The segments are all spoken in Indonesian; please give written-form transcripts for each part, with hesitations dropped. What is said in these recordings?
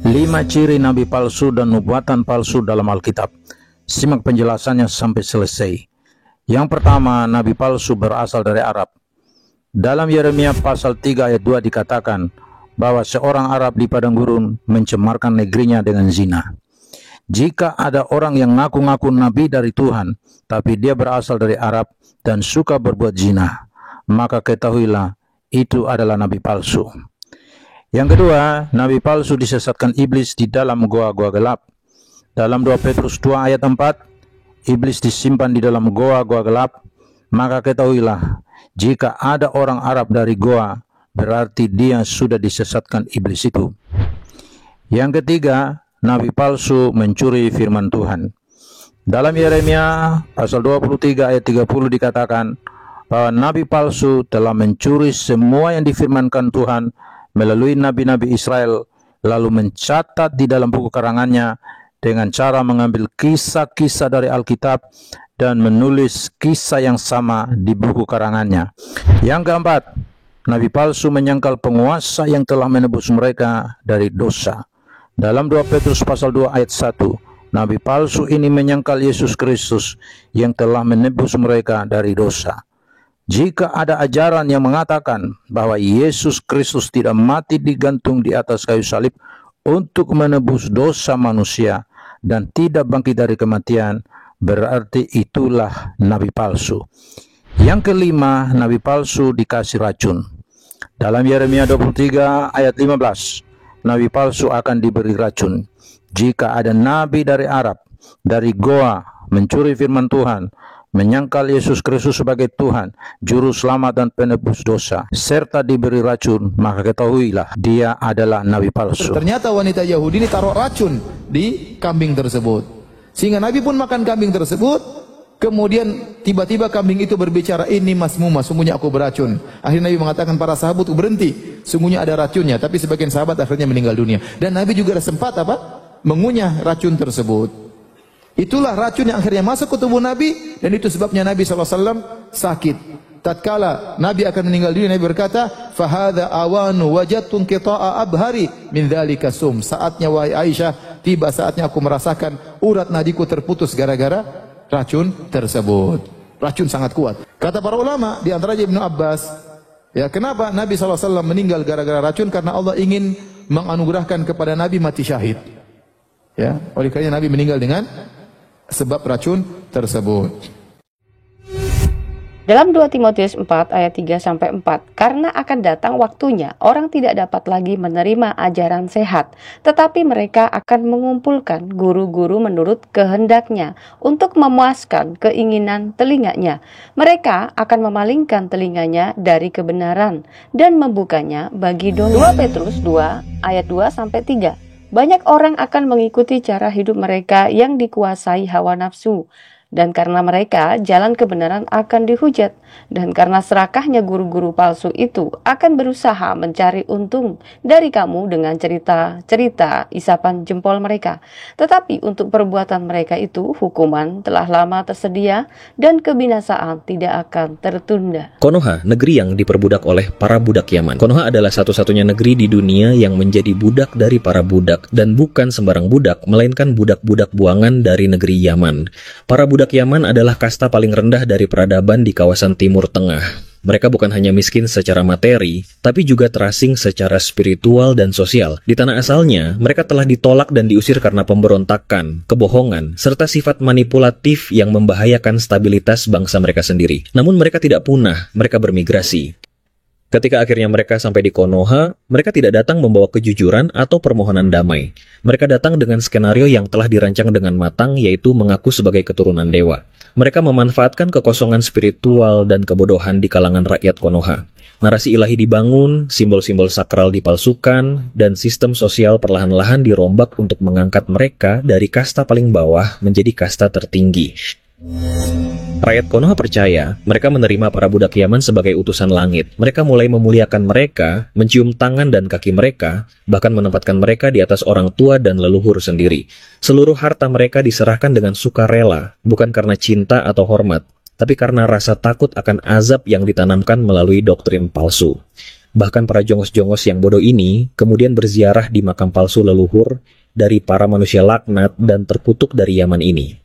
5 ciri nabi palsu dan nubuatan palsu dalam Alkitab. Simak penjelasannya sampai selesai. Yang pertama, nabi palsu berasal dari Arab. Dalam Yeremia pasal 3 ayat 2 dikatakan bahwa seorang Arab di padang gurun mencemarkan negerinya dengan zina. Jika ada orang yang ngaku-ngaku nabi dari Tuhan, tapi dia berasal dari Arab dan suka berbuat zina, maka ketahuilah itu adalah nabi palsu. Yang kedua, nabi palsu disesatkan iblis di dalam goa-goa gelap. Dalam 2 Petrus 2 ayat 4, iblis disimpan di dalam goa-goa gelap, maka ketahuilah, jika ada orang Arab dari goa, berarti dia sudah disesatkan iblis itu. Yang ketiga, nabi palsu mencuri firman Tuhan. Dalam Yeremia pasal 23 ayat 30 dikatakan bahwa nabi palsu telah mencuri semua yang difirmankan Tuhan melalui nabi-nabi Israel, lalu mencatat di dalam buku karangannya dengan cara mengambil kisah-kisah dari Alkitab dan menulis kisah yang sama di buku karangannya. Yang keempat, nabi palsu menyangkal penguasa yang telah menebus mereka dari dosa. Dalam 2 Petrus pasal 2 ayat 1, nabi palsu ini menyangkal Yesus Kristus yang telah menebus mereka dari dosa. Jika ada ajaran yang mengatakan bahwa Yesus Kristus tidak mati digantung di atas kayu salib untuk menebus dosa manusia dan tidak bangkit dari kematian, berarti itulah nabi palsu. Yang kelima, nabi palsu dikasih racun. Dalam Yeremia 23 ayat 15, nabi palsu akan diberi racun. Jika ada nabi dari Arab, dari goa, mencuri firman Tuhan, menyangkal Yesus Kristus sebagai Tuhan, juru selamat dan penebus dosa, serta diberi racun, maka ketahuilah dia adalah nabi palsu. Ternyata wanita Yahudi ini taruh racun di kambing tersebut, sehingga Nabi pun makan kambing tersebut. Kemudian tiba-tiba kambing itu berbicara, ini masmumah, sungguhnya aku beracun. Akhirnya Nabi mengatakan para sahabat berhenti, sungguhnya ada racunnya. Tapi sebagian sahabat akhirnya meninggal dunia. Dan Nabi juga sempat mengunyah racun tersebut. Itulah racun yang akhirnya masuk ke tubuh Nabi, dan itu sebabnya Nabi SAW sakit. Tatkala Nabi akan meninggal dunia, Nabi berkata, "Fahadha awanu wajadtu qita'a abhari min dzalika sum." Saatnya wahai Aisyah, tiba saatnya aku merasakan urat nadiku terputus gara-gara racun tersebut. Racun sangat kuat. Kata para ulama, di antaranya Ibnu Abbas, ya, kenapa Nabi SAW meninggal gara-gara racun? Karena Allah ingin menganugerahkan kepada Nabi mati syahid. Ya, oleh karena Nabi meninggal dengan sebab racun tersebut. Dalam 2 Timotius 4 ayat 3-4, karena akan datang waktunya orang tidak dapat lagi menerima ajaran sehat, tetapi mereka akan mengumpulkan guru-guru menurut kehendaknya untuk memuaskan keinginan telinganya. Mereka akan memalingkan telinganya dari kebenaran dan membukanya bagi dosa. 2 Petrus 2 ayat 2-3. Banyak orang akan mengikuti cara hidup mereka yang dikuasai hawa nafsu. Dan karena mereka, jalan kebenaran akan dihujat. Dan karena serakahnya guru-guru palsu itu akan berusaha mencari untung dari kamu dengan cerita-cerita isapan jempol mereka. Tetapi untuk perbuatan mereka itu, hukuman telah lama tersedia dan kebinasaan tidak akan tertunda. Konoha, negeri yang diperbudak oleh para budak Yaman. Konoha adalah satu-satunya negeri di dunia yang menjadi budak dari para budak. Dan bukan sembarang budak, melainkan budak-budak buangan dari negeri Yaman. Para budak Yaman adalah kasta paling rendah dari peradaban di kawasan Timur Tengah. Mereka bukan hanya miskin secara materi, tapi juga terasing secara spiritual dan sosial. Di tanah asalnya, mereka telah ditolak dan diusir karena pemberontakan, kebohongan, serta sifat manipulatif yang membahayakan stabilitas bangsa mereka sendiri. Namun mereka tidak punah, mereka bermigrasi. Ketika akhirnya mereka sampai di Konoha, mereka tidak datang membawa kejujuran atau permohonan damai. Mereka datang dengan skenario yang telah dirancang dengan matang, yaitu mengaku sebagai keturunan dewa. Mereka memanfaatkan kekosongan spiritual dan kebodohan di kalangan rakyat Konoha. Narasi ilahi dibangun, simbol-simbol sakral dipalsukan, dan sistem sosial perlahan-lahan dirombak untuk mengangkat mereka dari kasta paling bawah menjadi kasta tertinggi. Rakyat Konoha percaya mereka menerima para budak Yaman sebagai utusan langit. Mereka mulai memuliakan mereka, mencium tangan dan kaki mereka, bahkan menempatkan mereka di atas orang tua dan leluhur sendiri. Seluruh harta mereka diserahkan dengan sukarela, bukan karena cinta atau hormat, tapi karena rasa takut akan azab yang ditanamkan melalui doktrin palsu. Bahkan para jongos-jongos yang bodoh ini kemudian berziarah di makam palsu leluhur dari para manusia laknat dan terkutuk dari Yaman ini.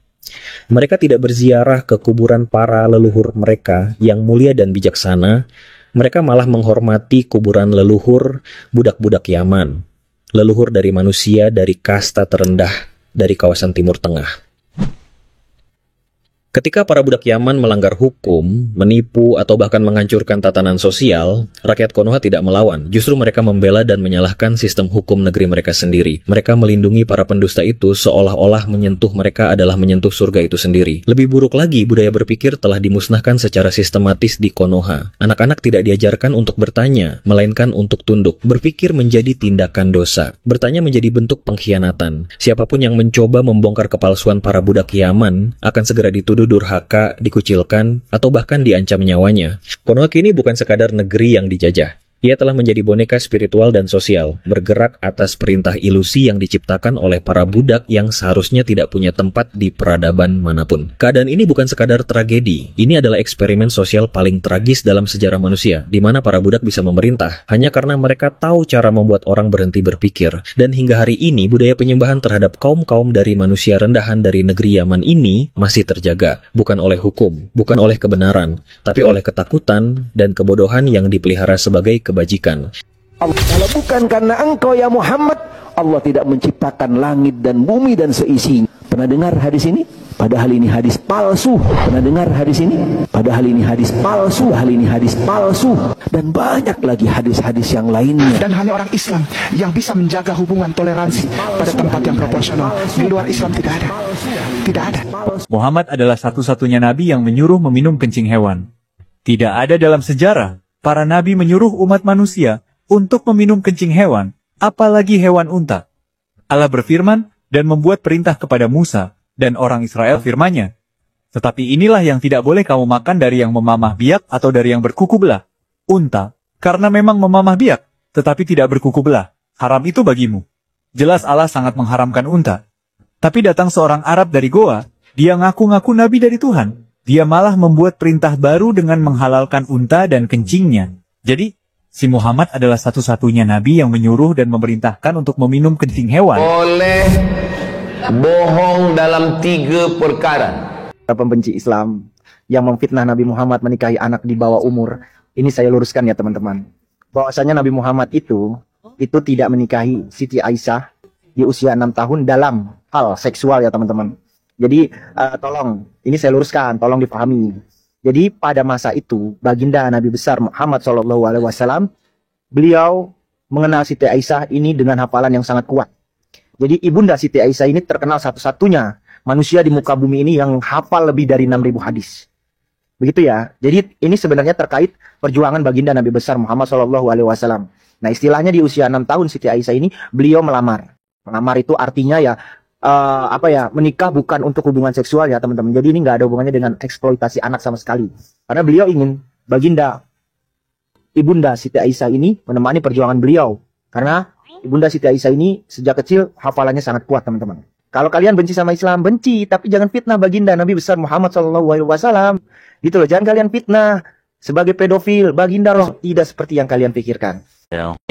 Mereka tidak berziarah ke kuburan para leluhur mereka yang mulia dan bijaksana. Mereka malah menghormati kuburan leluhur budak-budak Yaman, leluhur dari manusia dari kasta terendah dari kawasan Timur Tengah. Ketika para budak Yaman melanggar hukum, menipu, atau bahkan menghancurkan tatanan sosial, rakyat Konoha tidak melawan. Justru mereka membela dan menyalahkan sistem hukum negeri mereka sendiri. Mereka melindungi para pendusta itu seolah-olah menyentuh mereka adalah menyentuh surga itu sendiri. Lebih buruk lagi, budaya berpikir telah dimusnahkan secara sistematis di Konoha. Anak-anak tidak diajarkan untuk bertanya, melainkan untuk tunduk. Berpikir menjadi tindakan dosa. Bertanya menjadi bentuk pengkhianatan. Siapapun yang mencoba membongkar kepalsuan para budak Yaman akan segera dituduh durhaka, dikucilkan, atau bahkan diancam nyawanya. Konoha kini bukan sekadar negeri yang dijajah. Ia telah menjadi boneka spiritual dan sosial, bergerak atas perintah ilusi yang diciptakan oleh para budak yang seharusnya tidak punya tempat di peradaban manapun. Keadaan ini bukan sekadar tragedi, ini adalah eksperimen sosial paling tragis dalam sejarah manusia, di mana para budak bisa memerintah, hanya karena mereka tahu cara membuat orang berhenti berpikir. Dan hingga hari ini, budaya penyembahan terhadap kaum-kaum dari manusia rendahan dari negeri Yaman ini masih terjaga, bukan oleh hukum, bukan oleh kebenaran, tapi oleh ketakutan dan kebodohan yang dipelihara sebagai kebajikan. Kalau bukan karena engkau ya Muhammad, Allah tidak menciptakan langit dan bumi dan seisinya. Pernah dengar hadis ini? Padahal ini hadis palsu. Pernah dengar hadis ini? Padahal ini hadis palsu. Padahal ini hadis palsu. Dan banyak lagi hadis-hadis yang lainnya. Dan hanya orang Islam yang bisa menjaga hubungan toleransi pada tempat yang proporsional. Di luar Islam tidak ada. Tidak ada. Muhammad adalah satu-satunya nabi yang menyuruh meminum kencing hewan. Tidak ada dalam sejarah para nabi menyuruh umat manusia untuk meminum kencing hewan, apalagi hewan unta. Allah berfirman dan membuat perintah kepada Musa dan orang Israel firman-Nya. Tetapi inilah yang tidak boleh kamu makan dari yang memamah biak atau dari yang berkuku belah. Unta, karena memang memamah biak, tetapi tidak berkuku belah. Haram itu bagimu. Jelas Allah sangat mengharamkan unta. Tapi datang seorang Arab dari Goa, dia ngaku-ngaku nabi dari Tuhan. Dia malah membuat perintah baru dengan menghalalkan unta dan kencingnya. Jadi, si Muhammad adalah satu-satunya nabi yang menyuruh dan memerintahkan untuk meminum kencing hewan. Boleh bohong dalam 3 perkara. Pembenci Islam yang memfitnah Nabi Muhammad menikahi anak di bawah umur. Ini saya luruskan ya teman-teman. Bahwasanya Nabi Muhammad itu tidak menikahi Siti Aisyah di usia 6 tahun dalam hal seksual ya teman-teman. Jadi tolong, ini saya luruskan, tolong dipahami. Jadi pada masa itu, baginda Nabi besar Muhammad SAW, beliau mengenal Siti Aisyah ini dengan hafalan yang sangat kuat. Jadi ibunda Siti Aisyah ini terkenal satu-satunya manusia di muka bumi ini yang hafal lebih dari 6.000 hadis. Begitu ya. Jadi ini sebenarnya terkait perjuangan baginda Nabi besar Muhammad SAW. Nah istilahnya di usia 6 tahun Siti Aisyah ini beliau melamar. Melamar itu artinya ya menikah bukan untuk hubungan seksual ya teman-teman. Jadi ini nggak ada hubungannya dengan eksploitasi anak sama sekali. Karena beliau ingin baginda ibunda Siti Aisyah ini menemani perjuangan beliau. Karena ibunda Siti Aisyah ini sejak kecil hafalannya sangat kuat teman-teman. Kalau kalian benci sama Islam, benci, tapi jangan fitnah baginda Nabi besar Muhammad SAW. Gitu loh, jangan kalian fitnah sebagai pedofil. Baginda Rasul tidak seperti yang kalian pikirkan.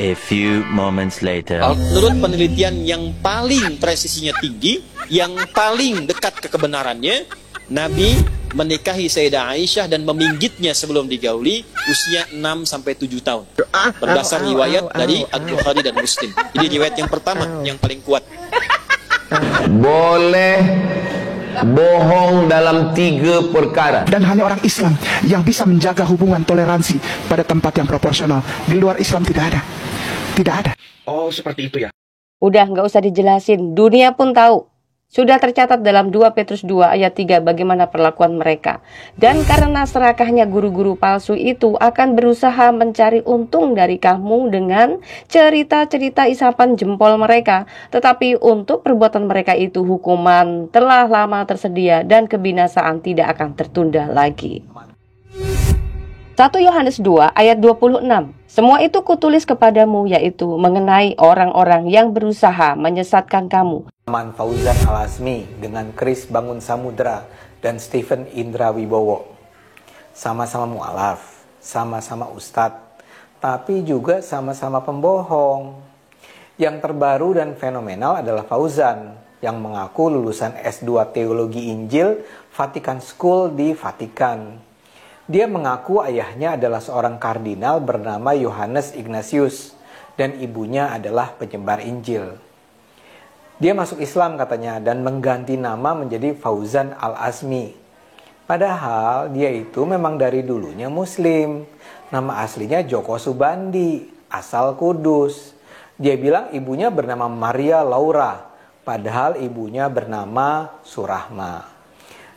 A few moments later. Menurut penelitian yang paling presisinya tinggi, yang paling dekat ke kebenarannya, Nabi menikahi Sayyidah Aisyah dan meminggitnya sebelum digauli usia 6-7 tahun. Berdasar riwayat dari Al-Bukhari dan Muslim. Ini riwayat yang pertama, yang paling kuat. Boleh bohong dalam 3 perkara. Dan hanya orang Islam yang bisa menjaga hubungan toleransi pada tempat yang proporsional. Di luar Islam tidak ada. Tidak ada. Oh, seperti itu ya. Udah nggak usah dijelasin, dunia pun tahu. Sudah tercatat dalam 2 Petrus 2 ayat 3 bagaimana perlakuan mereka. Dan karena serakahnya guru-guru palsu itu akan berusaha mencari untung dari kamu dengan cerita-cerita isapan jempol mereka. Tetapi untuk perbuatan mereka itu hukuman telah lama tersedia dan kebinasaan tidak akan tertunda lagi. 1 Yohanes 2 ayat 26. Semua itu kutulis kepadamu yaitu mengenai orang-orang yang berusaha menyesatkan kamu. Man Fauzan Alasmi dengan Chris Bangun Samudra dan Stephen Indra Wibowo. Sama-sama mu'alaf, sama-sama ustadz, tapi juga sama-sama pembohong. Yang terbaru dan fenomenal adalah Fauzan, yang mengaku lulusan S2 Teologi Injil Vatican School di Vatikan. Dia mengaku ayahnya adalah seorang kardinal bernama Yohanes Ignatius, dan ibunya adalah penyebar Injil. Dia masuk Islam katanya dan mengganti nama menjadi Fauzan Al-Azmi. Padahal dia itu memang dari dulunya Muslim. Nama aslinya Joko Subandi, asal Kudus. Dia bilang ibunya bernama Maria Laura, padahal ibunya bernama Surahma.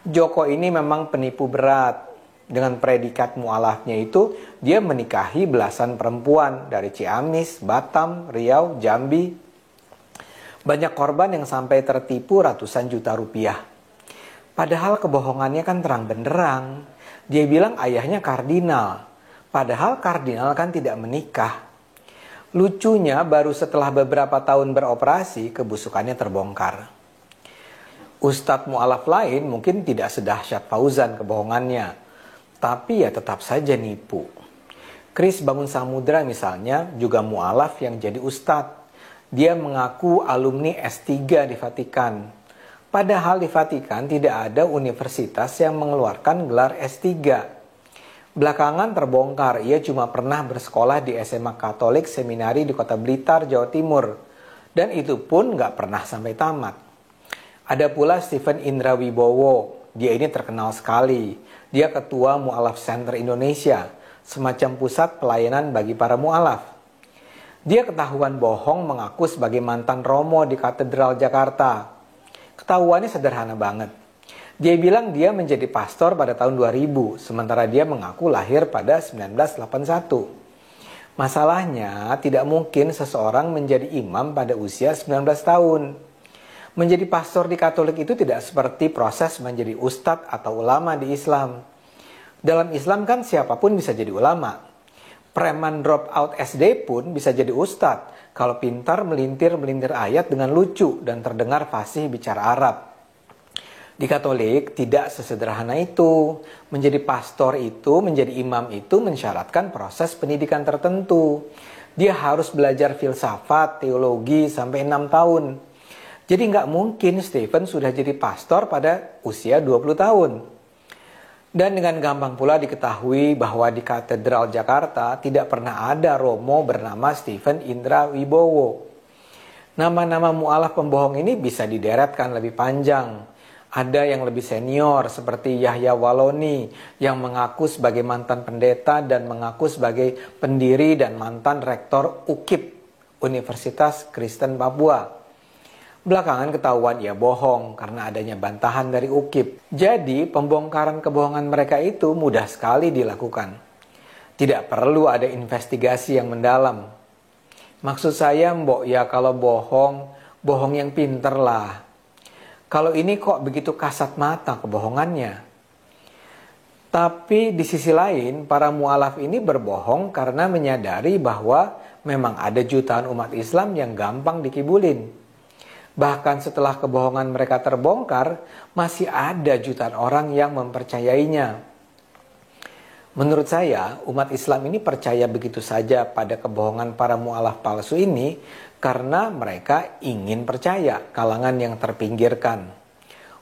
Joko ini memang penipu berat. Dengan predikat mu'alafnya itu, dia menikahi belasan perempuan dari Ciamis, Batam, Riau, Jambi. Banyak korban yang sampai tertipu ratusan juta rupiah. Padahal kebohongannya kan terang benderang. Dia bilang ayahnya kardinal. Padahal kardinal kan tidak menikah. Lucunya baru setelah beberapa tahun beroperasi, kebusukannya terbongkar. Ustadz mu'alaf lain mungkin tidak sedahsyat Fauzan kebohongannya. Tapi ya tetap saja nipu. Chris Bangun Samudra misalnya juga mu'alaf yang jadi ustadz. Dia mengaku alumni S3 di Vatikan. Padahal di Vatikan tidak ada universitas yang mengeluarkan gelar S3. Belakangan terbongkar, ia cuma pernah bersekolah di SMA Katolik Seminari di Kota Blitar, Jawa Timur. Dan itu pun nggak pernah sampai tamat. Ada pula Stephen Indra Wibowo. Dia ini terkenal sekali. Dia ketua Mu'alaf Center Indonesia, semacam pusat pelayanan bagi para mu'alaf. Dia ketahuan bohong mengaku sebagai mantan romo di Katedral Jakarta. Ketahuannya sederhana banget. Dia bilang dia menjadi pastor pada tahun 2000, sementara dia mengaku lahir pada 1981. Masalahnya, tidak mungkin seseorang menjadi imam pada usia 19 tahun. Menjadi pastor di Katolik itu tidak seperti proses menjadi ustadz atau ulama di Islam. Dalam Islam kan siapapun bisa jadi ulama. Preman drop out SD pun bisa jadi ustadz kalau pintar melintir-melintir ayat dengan lucu dan terdengar fasih bicara Arab. Di Katolik tidak sesederhana itu. Menjadi pastor itu, menjadi imam itu mensyaratkan proses pendidikan tertentu. Dia harus belajar filsafat, teologi sampai 6 tahun. Jadi nggak mungkin Stephen sudah jadi pastor pada usia 20 tahun. Dan dengan gampang pula diketahui bahwa di Katedral Jakarta tidak pernah ada romo bernama Stephen Indra Wibowo. Nama-nama mu'alaf pembohong ini bisa dideretkan lebih panjang. Ada yang lebih senior seperti Yahya Waloni yang mengaku sebagai mantan pendeta dan mengaku sebagai pendiri dan mantan rektor UKIP, Universitas Kristen Papua. Belakangan ketahuan ia bohong karena adanya bantahan dari UKIP. Jadi pembongkaran kebohongan mereka itu mudah sekali dilakukan. Tidak perlu ada investigasi yang mendalam. Maksud saya mbok ya kalau bohong, bohong yang pinter lah. Kalau ini kok begitu kasat mata kebohongannya. Tapi di sisi lain para mu'alaf ini berbohong karena menyadari bahwa memang ada jutaan umat Islam yang gampang dikibulin. Bahkan setelah kebohongan mereka terbongkar, masih ada jutaan orang yang mempercayainya. Menurut saya, umat Islam ini percaya begitu saja pada kebohongan para mu'alaf palsu ini karena mereka ingin percaya, kalangan yang terpinggirkan.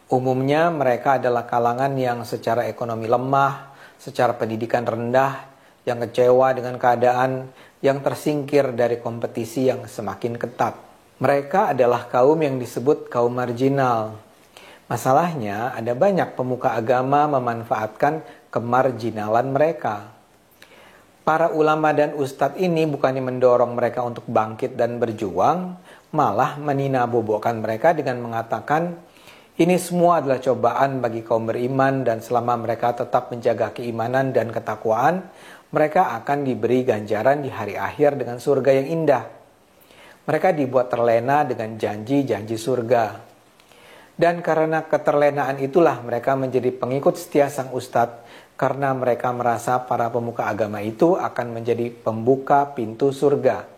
Umumnya mereka adalah kalangan yang secara ekonomi lemah, secara pendidikan rendah, yang kecewa dengan keadaan, yang tersingkir dari kompetisi yang semakin ketat. Mereka adalah kaum yang disebut kaum marginal. Masalahnya ada banyak pemuka agama memanfaatkan kemarginalan mereka. Para ulama dan ustadz ini bukannya mendorong mereka untuk bangkit dan berjuang, malah meninabobokan mereka dengan mengatakan, ini semua adalah cobaan bagi kaum beriman dan selama mereka tetap menjaga keimanan dan ketakwaan, mereka akan diberi ganjaran di hari akhir dengan surga yang indah. Mereka dibuat terlena dengan janji-janji surga. Dan karena keterlenaan itulah mereka menjadi pengikut setia sang ustadz, karena mereka merasa para pemuka agama itu akan menjadi pembuka pintu surga.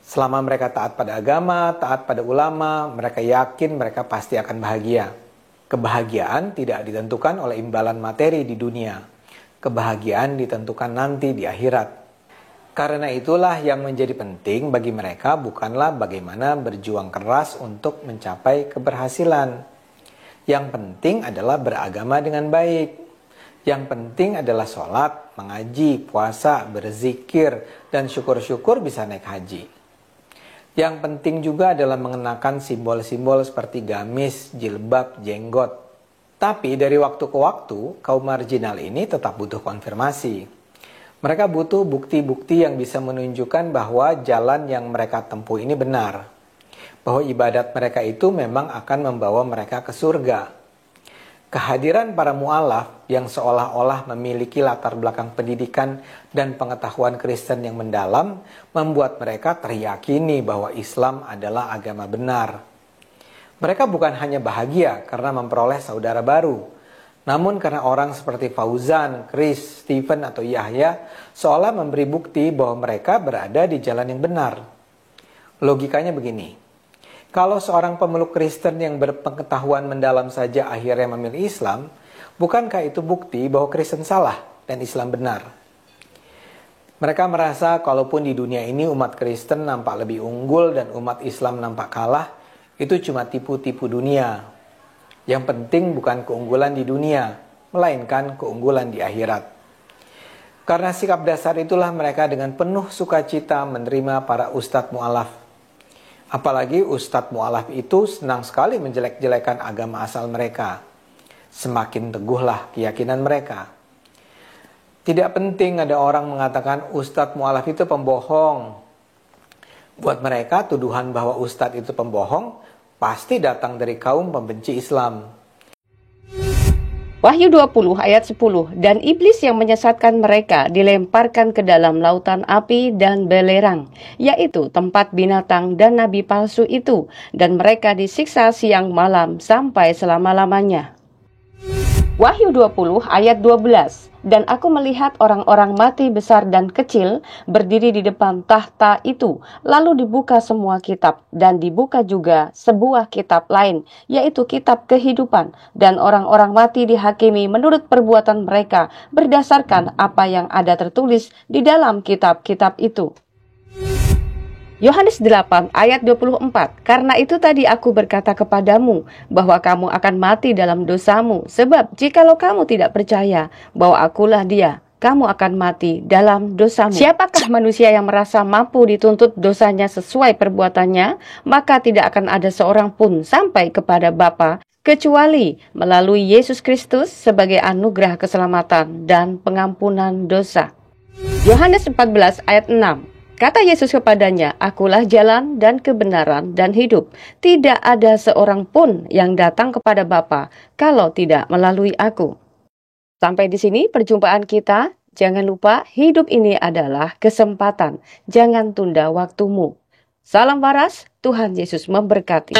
Selama mereka taat pada agama, taat pada ulama, mereka yakin mereka pasti akan bahagia. Kebahagiaan tidak ditentukan oleh imbalan materi di dunia. Kebahagiaan ditentukan nanti di akhirat. Karena itulah yang menjadi penting bagi mereka bukanlah bagaimana berjuang keras untuk mencapai keberhasilan. Yang penting adalah beragama dengan baik. Yang penting adalah sholat, mengaji, puasa, berzikir, dan syukur-syukur bisa naik haji. Yang penting juga adalah mengenakan simbol-simbol seperti gamis, jilbab, jenggot. Tapi dari waktu ke waktu, kaum marginal ini tetap butuh konfirmasi. Mereka butuh bukti-bukti yang bisa menunjukkan bahwa jalan yang mereka tempuh ini benar. Bahwa ibadat mereka itu memang akan membawa mereka ke surga. Kehadiran para mu'alaf yang seolah-olah memiliki latar belakang pendidikan dan pengetahuan Kristen yang mendalam membuat mereka teryakini bahwa Islam adalah agama benar. Mereka bukan hanya bahagia karena memperoleh saudara baru, namun karena orang seperti Fauzan, Chris, Stephen, atau Yahya seolah memberi bukti bahwa mereka berada di jalan yang benar. Logikanya begini, kalau seorang pemeluk Kristen yang berpengetahuan mendalam saja akhirnya memilih Islam, bukankah itu bukti bahwa Kristen salah dan Islam benar? Mereka merasa kalaupun di dunia ini umat Kristen nampak lebih unggul dan umat Islam nampak kalah, itu cuma tipu-tipu dunia. Yang penting bukan keunggulan di dunia, melainkan keunggulan di akhirat. Karena sikap dasar itulah mereka dengan penuh sukacita menerima para ustadz mu'alaf. Apalagi ustadz mu'alaf itu senang sekali menjelek-jelekan agama asal mereka. Semakin teguhlah keyakinan mereka. Tidak penting ada orang mengatakan ustadz mu'alaf itu pembohong. Buat mereka tuduhan bahwa ustadz itu pembohong pasti datang dari kaum pembenci Islam. Wahyu 20 ayat 10, dan iblis yang menyesatkan mereka dilemparkan ke dalam lautan api dan belerang, yaitu tempat binatang dan nabi palsu itu, dan mereka disiksa siang malam sampai selama-lamanya. Wahyu 20 ayat 12, dan aku melihat orang-orang mati besar dan kecil berdiri di depan tahta itu, lalu dibuka semua kitab, dan dibuka juga sebuah kitab lain, yaitu kitab kehidupan, dan orang-orang mati dihakimi menurut perbuatan mereka berdasarkan apa yang ada tertulis di dalam kitab-kitab itu. Yohanes 8 ayat 24, karena itu tadi aku berkata kepadamu bahwa kamu akan mati dalam dosamu, sebab jikalau kamu tidak percaya bahwa akulah dia, kamu akan mati dalam dosamu. Siapakah manusia yang merasa mampu dituntut dosanya sesuai perbuatannya, maka tidak akan ada seorang pun sampai kepada Bapa, kecuali melalui Yesus Kristus sebagai anugerah keselamatan dan pengampunan dosa. Yohanes 14 ayat 6, kata Yesus kepadanya, akulah jalan dan kebenaran dan hidup. Tidak ada seorang pun yang datang kepada Bapa kalau tidak melalui aku. Sampai di sini perjumpaan kita. Jangan lupa hidup ini adalah kesempatan. Jangan tunda waktumu. Salam waras, Tuhan Yesus memberkati.